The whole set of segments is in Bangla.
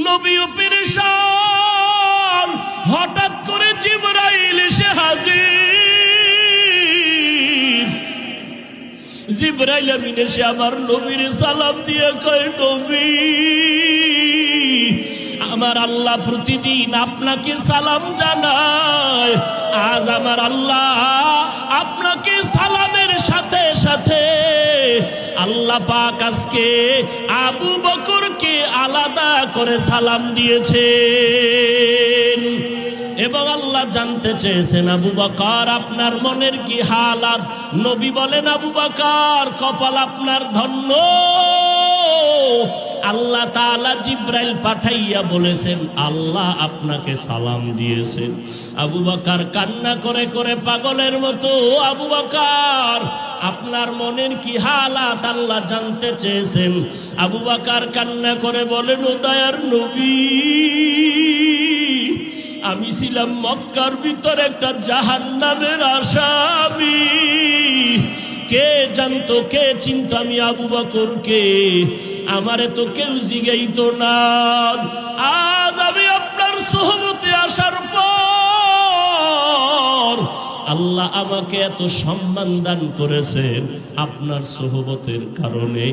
নবীও পেরেশান। হঠাৎ করে জিবরাইল এসে হাজির। জিবরাইল আমিন এসে আমার নবীর সালাম দিয়ে কয়, নবী, আমার আল্লাহ প্রতিদিন আপনাকে সালাম জানায়, আজ আমার আল্লাহ আপনাকে সালামের সাথে সাথে আল্লাহ পাক আজকে আবু বকরকে আলাদা করে সালাম দিয়েছেন। এবং আল্লাহ জানতে চেয়েছেন, আবু বকর আপনার মনের কি হালাত? নবী বলেন, আবু বকর কপাল আপনার ধন্য, আল্লাহ তাআলা জিবরাইল পাঠাইয়া বলেছেন আল্লাহ আপনাকে সালাম দিয়েছেন। আবু বকর কান্না করে করে পাগলের মতো, আবু বকর আপনার মনের কি হালাত আল্লাহ জানতে চেয়েছেন। আবু বকর কান্না করে বলেন, ও দয়ার নবী, আমি ছিলাম মক্কার ভিতর একটা জাহান্নামের আসামি। কে জানতো, কে চিনতো আমি আবু বকরকে? আমারে তো কেউ জিগাইতো না। আজ আমি আপনার সোহবতে আসার পর আল্লাহ আমাকে এত সম্মান দান করেছেন আপনার সোহবতের কারণে,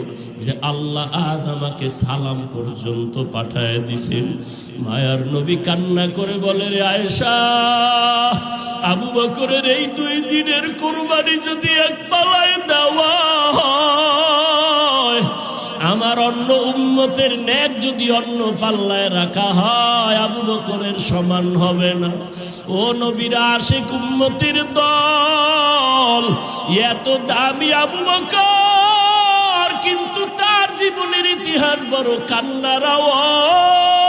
যে আল্লাহ আজ আমাকে সালাম পর্যন্ত পাঠায় দিছেন। মায়ার নবী কান্না করে বলে, রে আয়েশা, আবু বকরের এই 2 দিনের কুরবানি যদি এক পালায় দেওয়া হয়, আমার অন্য উম্মতের নেক যদি অন্য পাল্লায় রাখা হয়, আবু বকরের সমান হবে না। ও নবীর আশিক উম্মতের দল, এত দামি আবু বকর, কিন্তু তার জীবনের ইতিহাস বড় কান্নার আওয়াজ।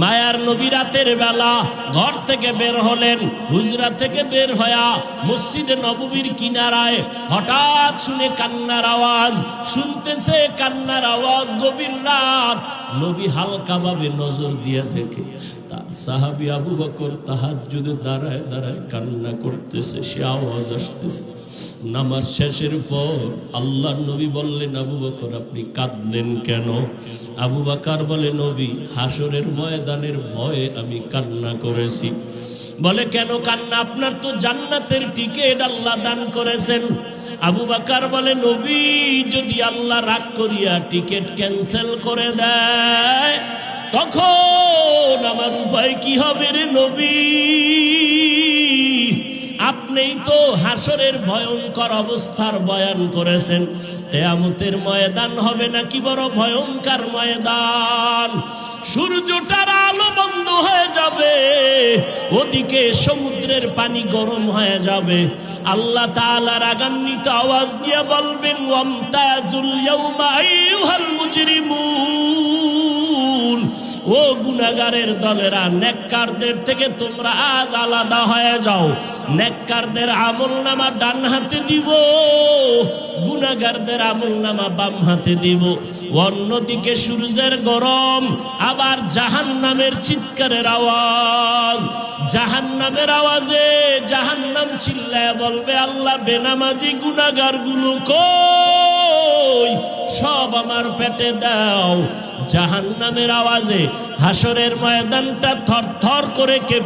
মায়ার নবী রাতের বেলা ঘর থেকে বের হলেন, হুজরা থেকে বের হয়া মসজিদে নববীর কিনারায় হঠাৎ শুনে কান্নার আওয়াজ, শুনতেছে কান্নার আওয়াজ। গভীর রাত, নবী হালকা ভাবে নজর দিয়ে দেখে তার সাহাবী আবু বকর তাহাজ্জুদে দাঁড়ায় দাঁড়ায় কান্না করতেছে, সে আওয়াজ আসতেছে। নামাজ শেষের পর আল্লাহর নবী বললেন, আবু বকর আপনি কাঁদলেন কেন? আবু বকর বলে, নবী, হাসরের ময়দানের ভয়ে আমি কান্না করেছি। বলে, কেন কান্না? আপনার তো জান্নাতের টিকিট আল্লাহ দান করেছেন। আবু বকর বলে, নবী, যদি আল্লাহ রাগ করিয়া টিকিট ক্যান্সেল করে দেয়, তখন আমার উপায় কি হবে রে নবী? আপনিই তো হাসরের ভয়ঙ্কর অবস্থার বয়ান করেছেন। কিয়ামতের ময়দান হবে নাকি বড় ভয়ঙ্কর ময়দান। সূর্যটার আলো বন্ধ হয়ে যাবে, ওদিকে সমুদ্রের পানি গরম হয়ে যাবে। আল্লাহ তাআলা রাগান্বিত আওয়াজ দিয়ে বলবেন, ওয়ামতাজুল ইয়াউমা আইয়ুহাল মুজরিমুন, ও গুনাহগারের দলেরা, নেককারদের থেকে তোমরা আজ আলাদা হয়ে যাও। নেককারদের আমলনামা ডান হাতে দিব, গুনাহগারদের আমলনামা বাম হাতে দিব। অন্যদিকে সূর্যের গরম, আবার জাহান্নামের চিৎকারের আওয়াজ। জাহান্নামের আওয়াজে জাহান্নাম চিল্লায় বলবে, আল্লাহ, বেনামাজি গুনাহগার গুলো কই? সব আমার পেটে দাও। জাহান্নামের আওয়াজে হাসরের ময়দানটা থরথর করে